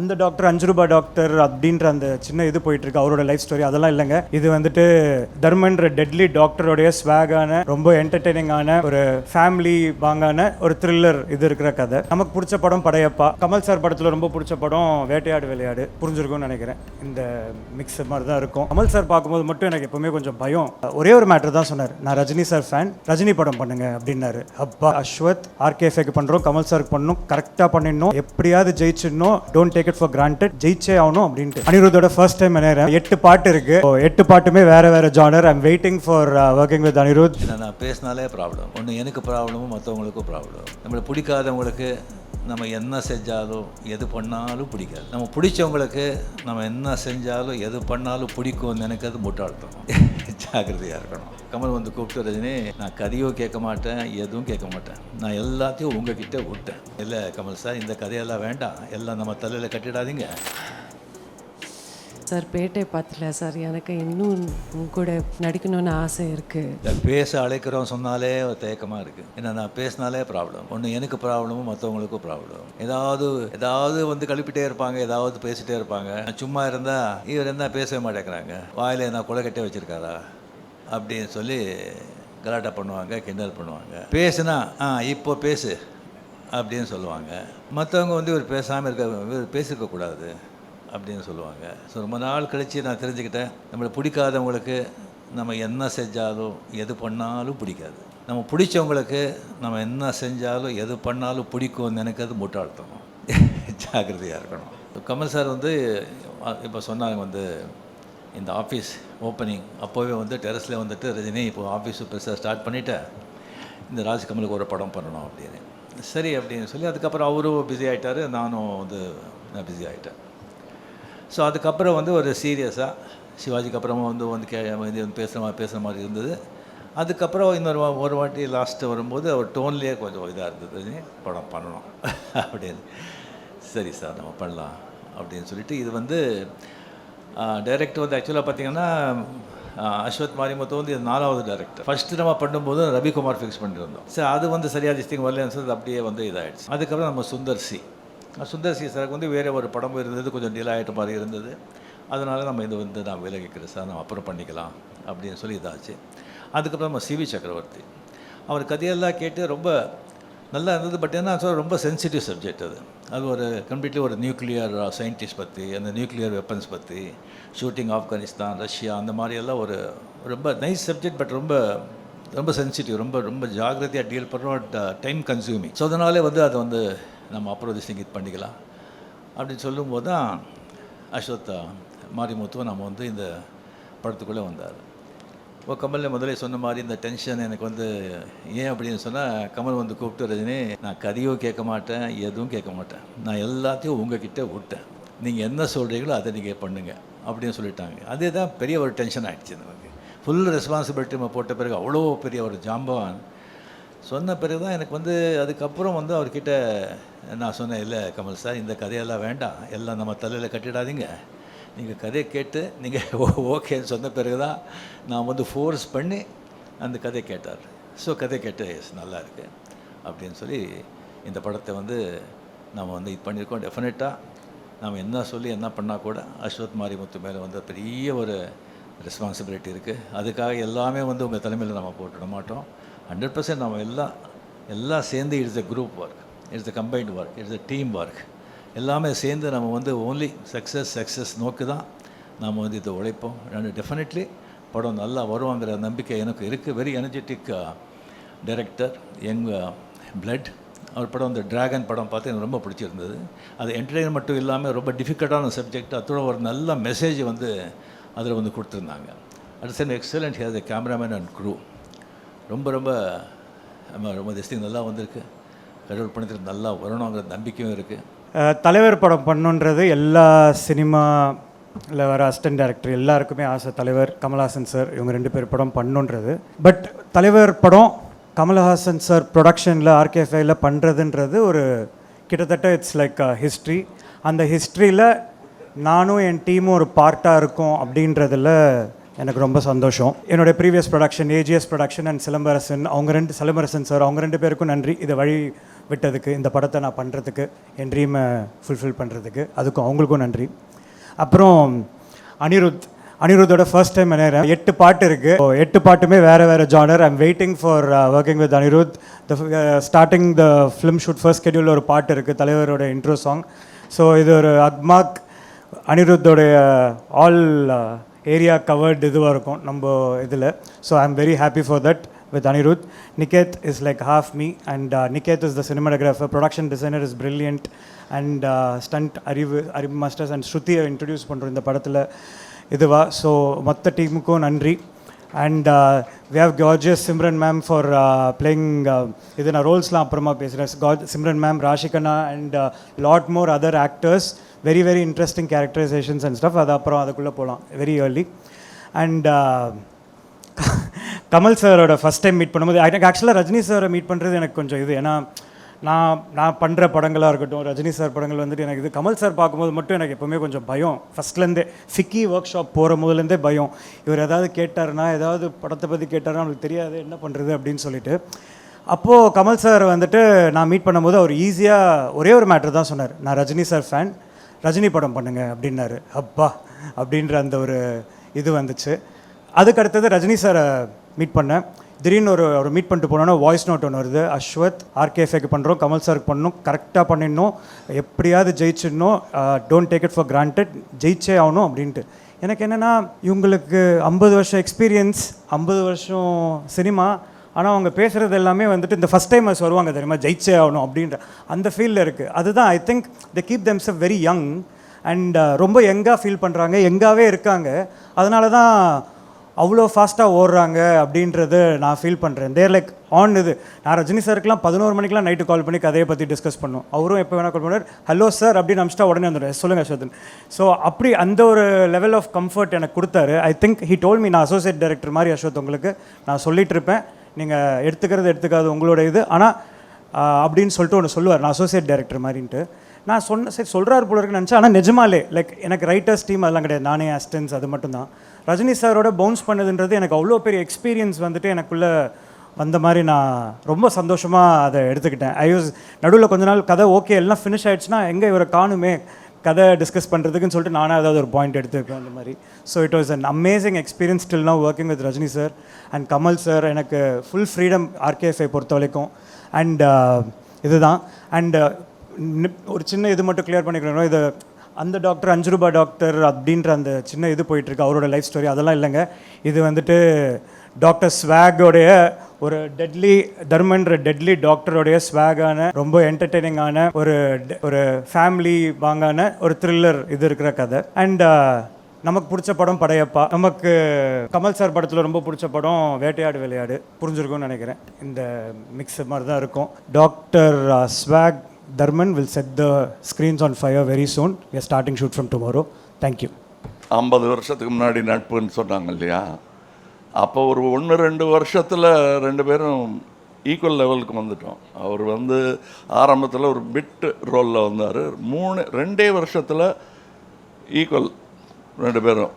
அந்த டாக்டர் 5 ரூபாய் டாக்டர் அப்படின்ற அந்த சின்ன இது போயிட்டு இருக்கு அவரோட லைஃப் ஸ்டோரி, அதெல்லாம் இல்லைங்க. இது வந்துட்டு தர்மன்ற டெட்லி டாக்டருடைய ஸ்வாகான ரொம்ப என்டர்டெய்னிங்கான ஒரு ஃபேமிலி வாங்கான ஒரு த்ரில்லர் இது இருக்கிற கதை. நமக்கு பிடிச்ச படம் படையப்பா. கமல் சார் படத்தில் ரொம்ப பிடிச்ச படம் வேட்டையாடு விளையாடு. புரிஞ்சிருக்கும்னு நினைக்கிறேன். இந்த மிக்ஸ் மாதிரி தான் இருக்கும். கமல் சார் பார்க்கும்போது மட்டும் எனக்கு எப்பவுமே கொஞ்சம் பயம். ஒரே ஒரு மேட்டர் தான் சொன்னார், நான் ரஜினி சார் ஃபேன், ரஜினி படம் பண்ணுங்க அப்படின்னாரு. அப்பா அஸ்வத் ஆர்கேஎஃப்க்கு பண்ணுறோம், கமல் சாருக்கு பண்ணணும், கரெக்டாக பண்ணிடணும், எப்படியாவது ஜெயிச்சிடணும், don't take it for granted, ஜெயிச்சே ஆகணும் அப்படின்ட்டு. அனிருத்தோட ஃபர்ஸ்ட் டைம் நினைக்கிறேன் 8 பாட்டு இருக்கு. 8 பாட்டுமே வேற வேற genre. I'm waiting for working with Anirudh. நான் பேசினாலே ப்ராப்ளம், ஒன்று எனக்கு ப்ராப்ளமும் மற்றவங்களுக்கும் ப்ராப்ளம். நம்மளை பிடிக்காதவங்களுக்கு நம்ம என்ன செஞ்சாலும் எது பண்ணாலும் பிடிக்காது. நம்ம பிடிச்சவங்களுக்கு நம்ம என்ன செஞ்சாலும் எது பண்ணாலும் பிடிக்கும்னு நினைக்கிறது முட்டாள்தம். ஜாக்கிரதையாக இருக்கணும். கமல் வந்து கூப்பிட்டு, ரஜினி நான் கதையும் கேட்க மாட்டேன், எதுவும் கேட்க மாட்டேன், நான் எல்லாத்தையும் உங்ககிட்ட விட்டேன். இல்லை கமல் சார், இந்த கதையெல்லாம் வேண்டாம், எல்லாம் நம்ம தலையில் கட்டிடாதீங்க சார். பேட்டை பார்த்தல சார், எனக்கு இன்னும் உங்க கூட நடிக்கணும்னு ஆசை இருக்குது. பேச அழைக்கிறோம் சொன்னாலே ஒரு தயக்கமாக இருக்குது. ஏன்னா நான் பேசினாலே ப்ராப்ளம், ஒன்று எனக்கு ப்ராப்ளமும் மற்றவங்களுக்கும் ப்ராப்ளம். ஏதாவது வந்து கழுப்பிட்டே இருப்பாங்க, ஏதாவது பேசிகிட்டே இருப்பாங்க. சும்மா இருந்தால் இவர் என்ன பேசவே மாட்டேங்கிறாங்க, வாயில் என்ன கொலை கட்டே வச்சுருக்காரா அப்படின்னு சொல்லி கலாட்டா பண்ணுவாங்க, கிண்டல் பண்ணுவாங்க. பேசுனா இப்போ பேசு அப்படின்னு சொல்லுவாங்க. மற்றவங்க வந்து இவர் பேசாமல் இவர் பேசியிருக்கக்கூடாது அப்படின்னு சொல்லுவாங்க. ஸோ ரொம்ப நாள் கழித்து நான் தெரிஞ்சுக்கிட்டேன், நம்மளை பிடிக்காதவங்களுக்கு நம்ம என்ன செஞ்சாலும் எது பண்ணாலும் பிடிக்காது. நம்ம பிடிச்சவங்களுக்கு நம்ம என்ன செஞ்சாலும் எது பண்ணாலும் பிடிக்கும்னு நினைக்கிறது முட்டாள்தம். ஜாக்கிரதையாக இருக்கணும். கமல் சார் வந்து இப்போ சொன்னாங்க வந்து இந்த ஆஃபீஸ் ஓப்பனிங் அப்போவே வந்து டெரஸில் வந்துட்டு, ரஜினி இப்போ ஆஃபீஸ் பெருசாக ஸ்டார்ட் பண்ணிவிட்டேன், இந்த ராஜ்கமலுக்கு ஒரு படம் பண்ணணும் அப்படின்னு. சரி அப்படின்னு சொல்லி அதுக்கப்புறம் அவரும் பிஸி ஆகிட்டார், நானும் வந்து நான் பிஸி ஆகிட்டேன். ஸோ அதுக்கப்புறம் வந்து ஒரு சீரியஸாக சிவாஜிக்கு அப்புறமா வந்து பேசுகிற மாதிரி இருந்தது. அதுக்கப்புறம் ஒரு வாட்டி லாஸ்ட்டு வரும்போது அவர் டோன்லேயே கொஞ்சம் இதாக இருந்தது, படம் பண்ணணும் அப்படின்னு. சரி சார் நம்ம பண்ணலாம் அப்படின்னு சொல்லிட்டு, இது வந்து டைரக்டர் வந்து ஆக்சுவலாக பார்த்திங்கன்னா அஸ்வத் மாரிமுத்து வந்து இது 4வது டைரக்டர். ஃபஸ்ட்டு நம்ம பண்ணும்போது ரவிக்குமார் ஃபிக்ஸ் பண்ணியிருந்தோம். சரி அது வந்து சரியாக திஸ்டிங் வரலன்னு சொல்லி அப்படியே வந்து இதாகிடுச்சு. அதுக்கப்புறம் நம்ம சுந்தர் சி சாருக்கு வந்து வேறு ஒரு படம் இருந்தது, கொஞ்சம் டிலே ஆகிட்ட மாதிரி இருந்தது. அதனால் நம்ம இது வந்து நான் விலகிக்கிறேன் சார், நம்ம அப்புறம் பண்ணிக்கலாம் அப்படின்னு சொல்லி இதாச்சு. அதுக்கப்புறம் நம்ம சிவி சக்கரவர்த்தி, அவர் கதையெல்லாம் கேட்டு ரொம்ப நல்லா இருந்தது. பட் என்ன சொல்ல, ரொம்ப சென்சிட்டிவ் சப்ஜெக்ட் அது ஒரு கம்ப்ளீட்லி ஒரு நியூக்ளியர் சயின்டிஸ்ட் பற்றி, அந்த நியூக்ளியர் வெப்பன்ஸ் பற்றி, ஷூட்டிங் ஆப்கானிஸ்தான், ரஷ்யா, அந்த மாதிரியெல்லாம் ஒரு ரொம்ப நைஸ் சப்ஜெக்ட். பட் ரொம்ப ரொம்ப சென்சிட்டிவ், ரொம்ப ஜாகிரதையாக டீல் பண்ணுறோம், டைம் கன்சியூமிங். ஸோ அதனாலே வந்து அதை வந்து நம்ம அப்புறம் இது பண்ணிக்கலாம் அப்படின்னு சொல்லும்போது தான் அஸ்வத் மாரிமுத்துவை நம்ம வந்து இந்த படத்துக்குள்ளே வந்தார். இப்போ கமலில் முதலே சொன்ன மாதிரி இந்த டென்ஷன் எனக்கு வந்து ஏன் அப்படின்னு சொன்னால், கமல் வந்து கூப்பிட்டு, ரஜினி நான் கதையும் கேட்க மாட்டேன், எதுவும் கேட்க மாட்டேன், நான் எல்லாத்தையும் உங்ககிட்ட விட்டேன், நீங்கள் என்ன சொல்கிறீங்களோ அதை நீங்கள் பண்ணுங்க அப்படின்னு சொல்லிட்டாங்க. அதே தான் பெரிய ஒரு டென்ஷன் ஆகிடுச்சு நமக்கு. ஃபுல் ரெஸ்பான்சிபிலிட்டி நம்ம போட்ட பிறகு அவ்வளோ பெரிய ஒரு ஜாம்பவான் சொன்ன பிறகு தான் எனக்கு வந்து அதுக்கப்புறம் வந்து அவர்கிட்ட நான் சொன்னேன், இல்லை கமல் சார், இந்த கதையெல்லாம் வேண்டாம், எல்லாம் நம்ம தலையில் கட்டிடாதீங்க, நீங்கள் கதையை கேட்டு நீங்கள் ஓகேன்னு சொன்ன பிறகு தான் நான் வந்து ஃபோர்ஸ் பண்ணி அந்த கதையை கேட்டார். ஸோ கதை கேட்டு நல்லா இருக்குது அப்படின்னு சொல்லி இந்த படத்தை வந்து நம்ம வந்து இது பண்ணியிருக்கோம். டெஃபினட்டாக நம்ம என்ன சொல்லி என்ன பண்ணால் கூட அஸ்வத் மாரிமுத்து மேலே வந்து பெரிய ஒரு ரெஸ்பான்சிபிலிட்டி இருக்குது. அதுக்காக எல்லாமே வந்து உங்கள் தலைமையில் நம்ம போட்டுட மாட்டோம். 100% நம்ம எல்லாம் சேர்ந்து it's a group work, it's a combined work, it's a team work. எல்லாமே சேர்ந்து நம்ம வந்து ஓன்லி சக்ஸஸ் நோக்கி தான் நாம் வந்து இதை உழைப்போம். அண்ட் டெஃபினெட்லி படம் நல்லா வருவாங்கிற நம்பிக்கை எனக்கு இருக்குது. Very energetic director, young blood. அவர் படம் வந்து டிராகன் படம் பார்த்து எனக்கு ரொம்ப பிடிச்சிருந்தது. அது என்டர்டெயின் மட்டும் இல்லாமல் ரொம்ப டிஃபிகல்ட்டான சப்ஜெக்ட், அதோட ஒரு நல்ல மெசேஜ் வந்து அதில் வந்து கொடுத்துருந்தாங்க. It's an excellent has a cameraman and crew. ரொம்ப திஸ்டிங் நல்லா வந்திருக்கு. கடவுள் பணத்தில் நல்லா வரணுங்கிற நம்பிக்கையும் இருக்குது. தலைவர் படம் பண்ணுன்றது எல்லா சினிமாவில் வர அசிஸ்டன்ட் டைரக்டர் எல்லாருக்குமே ஆசை. தலைவர், கமல்ஹாசன் சார், இவங்க 2 பேர் படம் பண்ணுன்றது. பட் தலைவர் படம் கமல்ஹாசன் சார் ப்ரொடக்ஷனில் ஆர்கேஎஃப்ஐயில் பண்ணுறதுன்றது ஒரு கிட்டத்தட்ட இட்ஸ் லைக் ஹிஸ்ட்ரி. அந்த ஹிஸ்ட்ரியில் நானும் என் டீமும் ஒரு பார்ட்டாக இருக்கோம் அப்படின்றதில் எனக்கு ரொம்ப சந்தோஷம். என்னோடய previous production AGS production and Silambarasan, Silambarasan sir, அவங்க 2 பேருக்கும் நன்றி. இதை விட்டதுக்கு, இந்த படத்தை நான் பண்ணுறதுக்கு, என் ட்ரீமை ஃபுல்ஃபில் பண்ணுறதுக்கு, அதுக்கும் அவங்களுக்கும் நன்றி. அப்புறம் அனிருத்தோட ஃபர்ஸ்ட் டைம் நினைக்கிறேன். 8 பாட்டு இருக்குது. 8 பாட்டுமே வேறு genre. I'm waiting for working with Anirudh. Starting the film shoot first ஸ்கெடியூலில் ஒரு பாட்டு இருக்குது, தலைவரோட இன்ட்ரோ சாங். ஸோ இது ஒரு அக்மாக் அனிருத்தோடைய ஆல் ஏரியா கவர்டு இதுவாக இருக்கும் நம்ம இதில். So I am very happy for that with Anirudh. Niket is like half me, and Niket is the cinematographer. Production designer is brilliant, and stunt Arib Masters and Shruti introduce பண்ணுறோம் இந்த படத்தில் இதுவா. So மொத்த டீமுக்கும் நன்றி. And we have gorgeous Simran ma'am for playing இது நான் ரோல்ஸ்லாம் அப்புறமா பேசுகிறேன். Simran ma'am, Rashikana and lot more other actors, very very interesting characterizations and stuff. அது அப்புறம் அதுக்குள்ளே போகலாம் very early. And கமல் சாரோட ஃபஸ்ட் டைம் மீட் பண்ணும்போது எனக்கு ஆக்சுவலாக ரஜினி சாரை மீட் பண்ணுறது எனக்கு கொஞ்சம் இது. ஏன்னா நான் பண்ணுற படங்களாக இருக்கட்டும், ரஜினி சார் படங்கள் வந்துட்டு எனக்கு இது. கமல் சார் பார்க்கும்போது மட்டும் எனக்கு எப்போவுமே கொஞ்சம் பயம். ஃபஸ்ட்லேருந்தே ஃபிக்கி ஒர்க் ஷாப் போகிற முதலேருந்தே பயம். இவர் ஏதாவது கேட்டார்னா, ஏதாவது படத்தை பற்றி கேட்டார்னா அவனுக்கு தெரியாது என்ன பண்ணுறது அப்படின்னு சொல்லிட்டு. அப்போது கமல் சார் வந்துட்டு நான் மீட் பண்ணும்போது அவர் ஈஸியாக ஒரே ஒரு மேட்ரு தான் சொன்னார். நான் ரஜினி சார் ஃபேன், ரஜினி படம் பண்ணுங்க அப்படின்னாரு. அப்பா அப்படின்ற அந்த ஒரு இது வந்துச்சு. அதுக்கு அடுத்தது ரஜினி சாரை மீட் பண்ணேன். திடீர்னு ஒரு மீட் பண்ணிட்டு போனோன்னா வாய்ஸ் நோட் ஒன்று வருது. அஸ்வத் ஆர்கேஃபேக்கு பண்ணுறோம், கமல் சாருக்கு பண்ணணும், கரெக்டாக பண்ணிடணும், எப்படியாவது ஜெயிச்சிடணும், don't take it for granted, ஜெயிச்சே ஆகணும் அப்படின்ட்டு. எனக்கு என்னென்னா, இவங்களுக்கு 50 வருஷம் எக்ஸ்பீரியன்ஸ், 50 வருஷம் சினிமா, ஆனால் அவங்க பேசுகிறது எல்லாமே வந்துட்டு இந்த ஃபஸ்ட் டைமர்ஸ் வருவாங்க தெரியுமா, ஜெயிச்சே ஆகணும் அப்படின்ற அந்த ஃபீல்டில் இருக்குது. அதுதான் I think they keep themself very young and ரொம்ப யங்காக ஃபீல் பண்ணுறாங்க, யங்காகவே இருக்காங்க. அதனால தான் அவ்வளோ ஃபாஸ்ட்டாக ஓடுறாங்க அப்படின்றது நான் ஃபீல் பண்ணுறேன். தேர் லைக் ஆன் இது. நான் ரஜினி சாருக்குலாம் 11 மணிக்கெலாம் நைட்டு கால் பண்ணி கதையை பற்றி டிஸ்கஸ் பண்ணோம். அவரும் எப்போ வேணால் கால் பண்ணுவார், ஹலோ சார் அப்படின்னு அமிச்சிட்டா உடனே வந்துடுறேன், சொல்லுங்கள் அஸ்வதன். ஸோ அப்படி அந்த ஒரு லெவல் ஆஃப் கம்ஃபர்ட் எனக்கு கொடுத்தாரு. I think he told me, நான் அசோசியேட் டைரக்டர் மாதிரி அஸ்வத் உங்களுக்கு நான் சொல்லிட்டு இருப்பேன், நீங்கள் எடுத்துக்காது உங்களோட இது, ஆனால் அப்படின்னு சொல்லிட்டு ஒன்று சொல்லுவார், நான் அசோசியேட் டைரக்டர் மாதிரின்ட்டு. நான் சரி சொல்கிறாரு போல இருக்குன்னு நினச்சேன். ஆனால் நிஜமாலே லைக் எனக்கு ரைட்டர்ஸ் டீம் அதெல்லாம் கிடையாது, நானே அசிஸ்டன்ஸ் அது மட்டும்தான். ரஜினி சாரோட பவுன்ஸ் பண்ணதுன்றது எனக்கு அவ்வளோ பெரிய எக்ஸ்பீரியன்ஸ் வந்துட்டு எனக்குள்ளே வந்த மாதிரி நான் ரொம்ப சந்தோஷமாக அதை எடுத்துக்கிட்டேன். நடுவில் கொஞ்ச நாள் கதை ஓகே எல்லாம் ஃபினிஷ் ஆகிடுச்சுன்னா எங்கே இவரை காணுமே கதை டிஸ்கஸ் பண்ணுறதுக்குன்னு சொல்லிட்டு நானே ஏதாவது ஒரு பாயிண்ட் எடுத்துருப்பேன் அந்த மாதிரி. So it was an amazing experience still now working with Rajini sir and Kamal sir. எனக்கு ஃபுல் ஃப்ரீடம் ஆர்கேஎஃப்ஐ பொறுத்த வரைக்கும். அண்ட் இதுதான். அண்ட் ஒரு சின்ன இது மட்டும் கிளியர் பண்ணிக்கிறோம், இது அந்த டாக்டர் 5 ரூபாய் டாக்டர் அப்படின்ற அந்த சின்ன இது போயிட்டுருக்கு அவரோட லைஃப் ஸ்டோரி, அதெல்லாம் இல்லைங்க. இது வந்துட்டு டாக்டர் ஸ்வாகோடைய ஒரு தர்மன்ற டெட்லி டாக்டரோடைய ஸ்வாகான ரொம்ப என்டர்டெய்னிங்கான ஒரு ஃபேமிலி வாங்கான ஒரு த்ரில்லர் இது இருக்கிற கதை. அண்ட் நமக்கு பிடிச்ச படம் படையப்பா. நமக்கு கமல் சார் படத்தில் ரொம்ப பிடிச்ச படம் வேட்டையாடு விளையாடு. புரிஞ்சிருக்கும்னு நினைக்கிறேன். இந்த மிக்ஸ் மாதிரி தான் இருக்கும். Doctor swag Dharman will set the screens on fire very soon. We are starting shoot from tomorrow. Thank you. 50 வருஷத்துக்கு முன்னாடி நட்புன்னு சொன்னாங்க இல்லையா, அப்போ ஒரு 1-2 வருஷத்தில் 2 பேரும் ஈக்குவல் லெவலுக்கு வந்துட்டோம். அவர் ஆரம்பத்தில் ஒரு பிட் ரோலில் வந்தார். 2 வருஷத்தில் ஈக்குவல் 2 பேரும்.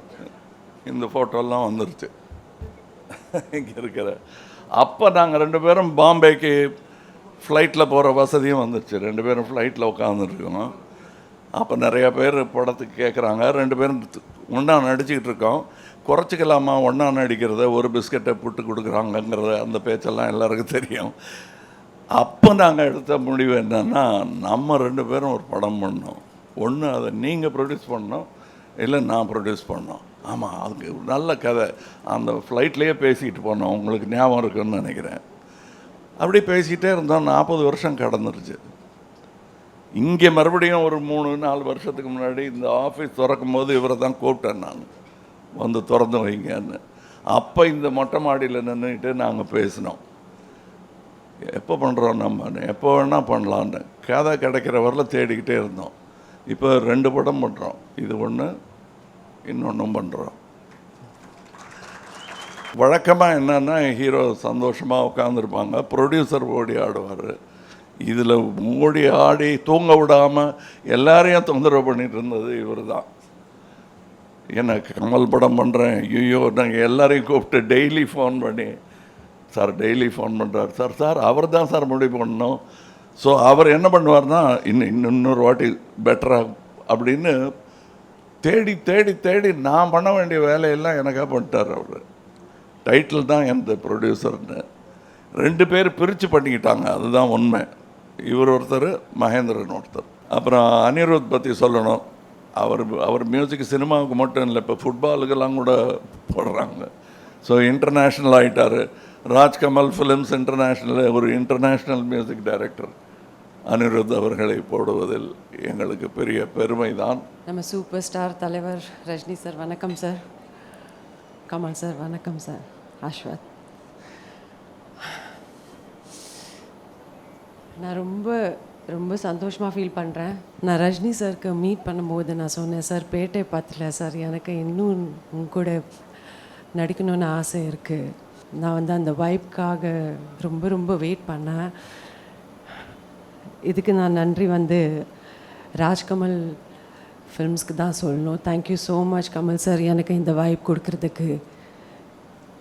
இந்த ஃபோட்டோலாம் வந்துருச்சு இங்கே இருக்கிற. அப்போ நாங்கள் 2 பேரும் பாம்பேக்கு ஃப்ளைட்டில் போகிற வசதியும் வந்துடுச்சு. 2 பேரும் ஃப்ளைட்டில் உட்காந்துருக்கோம். அப்போ நிறையா பேர் படத்துக்கு கேட்குறாங்க. 2 பேரும் ஒன்றா நடிச்சுக்கிட்டு இருக்கோம். குறைச்சிக்கலாமா ஒன்றா நடிக்கிறத, ஒரு பிஸ்கட்டை புட்டு கொடுக்குறாங்கங்கிறத அந்த பேச்செல்லாம் எல்லாருக்கும் தெரியும். அப்போ நாங்கள் எடுத்த முடிவு என்னென்னா, நம்ம 2 பேரும் ஒரு படம் பண்ணோம். ஒன்று அதை நீங்கள் ப்ரொடியூஸ் பண்ணோம், இல்லை நான் ப்ரொடியூஸ் பண்ணோம். ஆமாம், அதுக்கு நல்ல கதை. அந்த ஃப்ளைட்லேயே பேசிக்கிட்டு போனோம், உங்களுக்கு ஞாபகம் இருக்குன்னு நினைக்கிறேன். அப்படி பேசிக்கிட்டே இருந்தோம். 40 வருஷம் கடந்துருச்சு. இங்கே மறுபடியும் ஒரு 3-4 வருஷத்துக்கு முன்னாடி இந்த ஆஃபீஸ் திறக்கும் போது இவரை தான் கூப்பிட்டேன் நான், திறந்து வைங்கன்னு. அப்போ இந்த மொட்டை மாடியில் நின்றுக்கிட்டு நாங்கள் பேசினோம், எப்போ பண்ணுறோம் நம்ம, எப்போ வேணால் பண்ணலான்னு. கதை கிடைக்கிற வரல தேடிக்கிட்டே இருந்தோம். இப்போ 2 படம் பண்ணுறோம். இது ஒன்று, இன்னொன்றும் பண்ணுறோம். வழக்கமாக என்னென்னா, ஹீரோ சந்தோஷமாக உட்காந்துருப்பாங்க, ப்ரொடியூசர் ஓடி ஆடுவார். இதில் ஓடி ஆடி தூங்க விடாமல் எல்லாரையும் தொந்தரவு பண்ணிகிட்டு இருந்தது இவர் தான். எனக்கு கமல் படம் பண்ணுறேன், ஐயோ நாங்கள் எல்லாரையும் கூப்பிட்டு டெய்லி ஃபோன் பண்ணி, சார் டெய்லி ஃபோன் பண்ணுறார், சார் அவர் தான் சார் முடிவு பண்ணணும், ஸோ அவர் என்ன பண்ணுவார்னா இன்னொரு வாட்டி பெட்டராக அப்படின்னு தேடி தேடி தேடி நான் பண்ண வேண்டிய வேலையெல்லாம் எனக்காக பண்ணிட்டார் அவர். டைட்டில் தான் எனது ப்ரொடியூசர்னு 2 பேர் பிரித்து பண்ணிக்கிட்டாங்க, அதுதான் உண்மை. இவர் ஒருத்தர், மகேந்திரன் ஒருத்தர். அப்புறம் அனிருத் பற்றி சொல்லணும். அவர் மியூசிக் சினிமாவுக்கு மட்டும் இல்லை, இப்போ ஃபுட்பாலுக்கெல்லாம் கூட போடுறாங்க. ஸோ இன்டர்நேஷ்னல் ஆகிட்டார். ராஜ்கமல் ஃபிலிம்ஸ் இன்டர்நேஷ்னல் ஒரு இன்டர்நேஷ்னல் மியூசிக் டைரக்டர் அனிருத் அவர்களை போடுவதில் எங்களுக்கு பெரிய பெருமை தான். நம்ம சூப்பர் ஸ்டார் தலைவர் ரஜினி சார் வணக்கம் சார். கமல் சார் வணக்கம் சார். அஸ்வத், நான் ரொம்ப ரொம்ப சந்தோஷமாக ஃபீல் பண்ணுறேன். நான் ரஜினி சாருக்கு மீட் பண்ணும்போது நான் சொன்னேன், சார் பேட்டை பார்த்துல சார் எனக்கு இன்னும் உங்க கூட நடிக்கணும்னு ஆசை இருக்குது. நான் வந்து அந்த வைப்காக ரொம்ப ரொம்ப வெயிட் பண்ணேன். இதுக்கு நான் நன்றி வந்து ராஜ்கமல் ஃபிலிம்ஸ்க்கு தான் சொல்லணும். Thank you so much Kamal sir எனக்கு இந்த வைப் கொடுக்கறதுக்கு.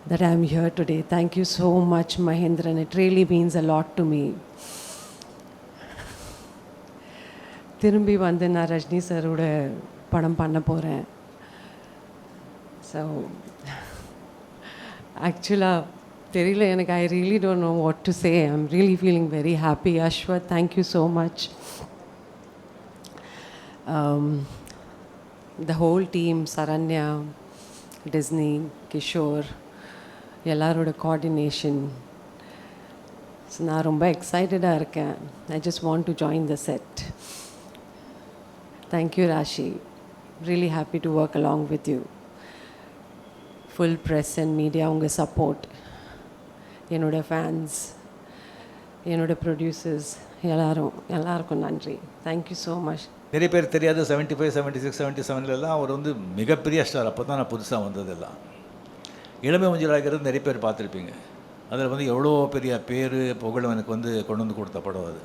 that I am here today. Thank you so much Mahendran. It really means a lot to me. திரும்பி வந்து நான் ரஜினி சாரோட படம் பண்ண போகிறேன். ஸோ ஆக்சுவலாக தெரியல எனக்கு. I really don't know what to say. I am really feeling very happy. Ashwath, thank you so much. The whole team, Saranya, Disney, Kishore, எல்லாரோட கோஆர்டினேஷன். ஸோ நான் ரொம்ப எக்ஸைட்டடாக இருக்கேன். I just want to join the set. Thank you Rashi. Really happy to work along with you. Full press and media உங்கள் support, என்னோடய fans, என்னோடய producers எல்லாருக்கும் நன்றி. தேங்க்யூ ஸோ மச். நிறைய பேர் தெரியாது. 75, 76, 77 அவர் வந்து மிகப்பெரிய ஸ்டார். அப்போ தான் நான் புதுசாக வந்ததெல்லாம். இளமை மஞ்சளாகிறது நிறைய பேர் பார்த்துருப்பீங்க. அதில் வந்து எவ்வளோ பெரிய பேர் புகழும் எனக்கு வந்து கொண்டு வந்து கொடுத்த படம் அது.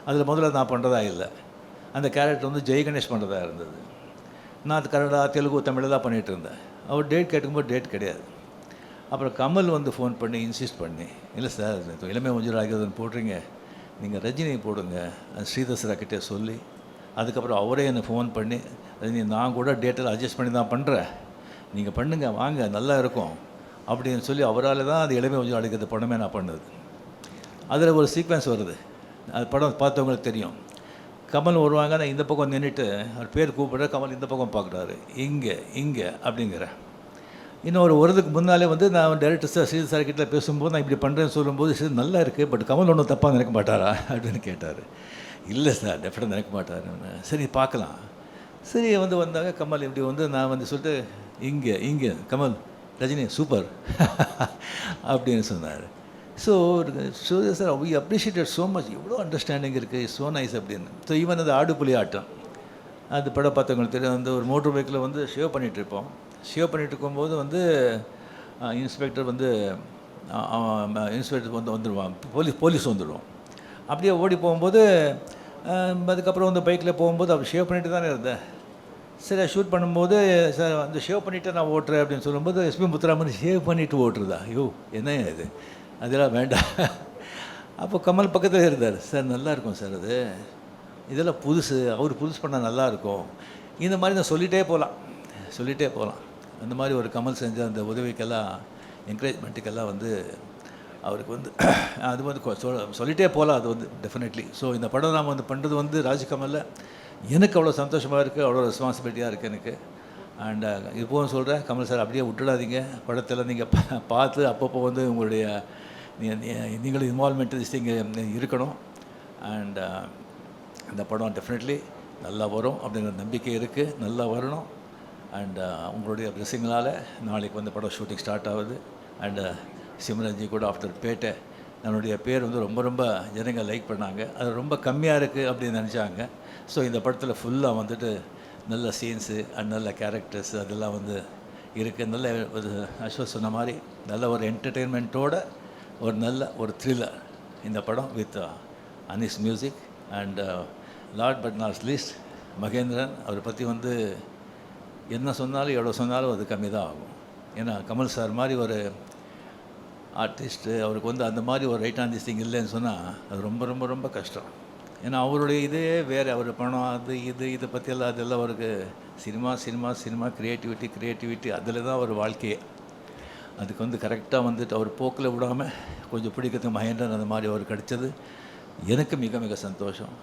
அதில் முதல்ல நான் பண்ணுறதா இல்லை. அந்த கேரக்டர் வந்து ஜெய் கணேஷ் பண்ணுறதா இருந்தது. நான் அது கன்னடா, தெலுங்கு, தமிழ் தான் பண்ணிகிட்டு இருந்தேன். அவர் டேட் கேட்கும்போது டேட் கிடையாது. அப்புறம் கமல் வந்து ஃபோன் பண்ணி இன்சிஸ்ட் பண்ணி, இல்லை சார் இளமை மஞ்சளாகிறதுன்னு போடுறீங்க, நீங்கள் ரஜினி போடுங்க அது ஸ்ரீதர் சார்கிட்டே சொல்லி. அதுக்கப்புறம் அவரே என்னை ஃபோன் பண்ணி, ரஜினி நான் கூட டேட்டில் அட்ஜஸ்ட் பண்ணி தான் பண்ணுறேன், நீங்கள் பண்ணுங்கள் வாங்க நல்லா இருக்கும் அப்படின்னு சொல்லி அவரால் தான் அது இளமை மஞ்சள் அழைக்கிறது படமே நான் பண்ணது. அதில் ஒரு சீக்வன்ஸ் வருது. அது படம் பார்த்தவங்களுக்கு தெரியும். கமல் வருவாங்க, நான் இந்த பக்கம் நின்றுட்டு அவர் பேர் கூப்பிட்ற, கமல் இந்த பக்கம் பார்க்குறாரு, இங்கே அப்படிங்கிற. இன்னும் ஒரு வருதுக்கு முன்னாலே வந்து நான் டைரக்டர் சார் ஸ்ரீதர் சார் கிட்ட பேசும்போது நான் இப்படி பண்ணுறேன்னு சொல்லும்போது, சரி நல்லா இருக்குது, பட் கமல் ஒன்றும் தப்பாக நினைக்க மாட்டாரா அப்படின்னு கேட்டார். இல்லை சார் டெஃபினட்டாக நினைக்க மாட்டார். சரி பார்க்கலாம். சரி வந்தாங்க கமல் இப்படி வந்து நான் வந்து சொல்லிட்டு இங்கே கமல் ரஜினி சூப்பர் அப்படின்னு சொன்னார். So Suriya sir we appreciated so much. எவ்வளோ அண்டர்ஸ்டாண்டிங் இருக்குது, ஸோ நைஸ் அப்படின்னு. ஸோ ஈவன் அது ஆடுபுலி ஆட்டம் அது படம் பார்த்தவங்களுக்கு தெரியும். வந்து ஒரு மோட்டர் பைக்கில் வந்து ஷேவ் பண்ணிகிட்ருப்போம். ஷேவ் பண்ணிகிட்டு இருக்கும்போது வந்து இன்ஸ்பெக்டர் வந்துடுவான், போலீஸ் வந்துடுவோம். அப்படியே ஓடி போகும்போது அதுக்கப்புறம் வந்து பைக்கில் போகும்போது அவர் ஷேவ் பண்ணிட்டு தானே இருந்தேன். சரி ஷூட் பண்ணும்போது சார் அந்த ஷேவ் பண்ணிவிட்டு நான் ஓட்டுறேன் அப்படின்னு சொல்லும்போது எஸ்பி முத்துராமன் ஷேவ் பண்ணிவிட்டு ஓட்டுறதா, ஐயோ என்ன இது, அதெல்லாம் வேண்டாம். அப்போ கமல் பக்கத்தில் இருந்தார். சார் நல்லாயிருக்கும் சார் அது, இதெல்லாம் புதுசு, அவர் புதுசு பண்ணால் நல்லாயிருக்கும். இந்த மாதிரி நான் சொல்லிகிட்டே போகலாம். அந்த மாதிரி ஒரு கமல் செஞ்ச அந்த உதவிக்கெல்லாம் என்கரேஜ்மெண்ட்டுக்கெல்லாம் வந்து அவருக்கு வந்து அது வந்து சொல்லிகிட்டே போகலாம். அது வந்து டெஃபினெட்லி. ஸோ இந்த படம் நாம் வந்து பண்ணுறது வந்து ராஜ்கமலில் எனக்கு அவ்வளோ சந்தோஷமாக இருக்குது, அவ்வளோ ரெஸ்பான்சிபிலிட்டியாக இருக்குது எனக்கு. அண்ட் இப்போவும் சொல்கிறேன், கமல் சார் அப்படியே விட்டுடாதீங்க. படத்தில் நீங்கள் பார்த்து அப்பப்போ வந்து உங்களுடைய நீங்களும் இன்வால்மெண்ட் இங்கே இருக்கணும். அண்ட் இந்த படம் டெஃபினெட்லி நல்லா வரும் அப்படிங்கிற நம்பிக்கை இருக்குது, நல்லா வரணும். அண்ட் உங்களுடைய பிளெஸிங்களால் நாளைக்கு வந்து படம் ஷூட்டிங் ஸ்டார்ட் ஆகுது. அண்டு சிம்ரன்ஜி கூட ஆஃப்டர் பேட்டை என்னுடைய பேர் வந்து ரொம்ப ரொம்ப ஜனங்கள் லைக் பண்ணாங்க. அது ரொம்ப கம்மியாக இருக்குது அப்படின்னு நினச்சாங்க. ஸோ இந்த படத்தில் ஃபுல்லாக வந்துட்டு நல்ல சீன்ஸு அண்ட் நல்ல கேரக்டர்ஸ் அதெல்லாம் வந்து இருக்குது. நல்ல ஒரு அஸ்வத் சொன்ன மாதிரி நல்ல ஒரு என்டர்டெயின்மெண்ட்டோட ஒரு நல்ல ஒரு த்ரில்லர் இந்த படம் with Anees music. And last but not least Mahendran. அவரை பற்றி வந்து என்ன சொன்னாலும் எவ்வளோ சொன்னாலும் அது கம்மி தான் ஆகும். ஏன்னா கமல் சார் மாதிரி ஒரு ஆர்டிஸ்ட்டு அவருக்கு வந்து அந்த மாதிரி ஒரு ரைட் ஆன் திஸ் திங் இல்லைன்னு சொன்னால் அது ரொம்ப ரொம்ப ரொம்ப கஷ்டம். ஏன்னா அவருடைய இதே வேறு, அவர் பணம் அது இது இதை பற்றியெல்லாம் அதெல்லாம் அவருக்கு சினிமா சினிமா சினிமா கிரியேட்டிவிட்டி அதில் தான் அவர் வாழ்க்கையே. அதுக்கு வந்து கரெக்டாக வந்துட்டு அவர் போக்கில் விடாமல் கொஞ்சம் பிடிக்கிறதுக்கு மகேந்திரன் அந்த மாதிரி அவர் கிடைச்சது எனக்கு மிக மிக சந்தோஷம்.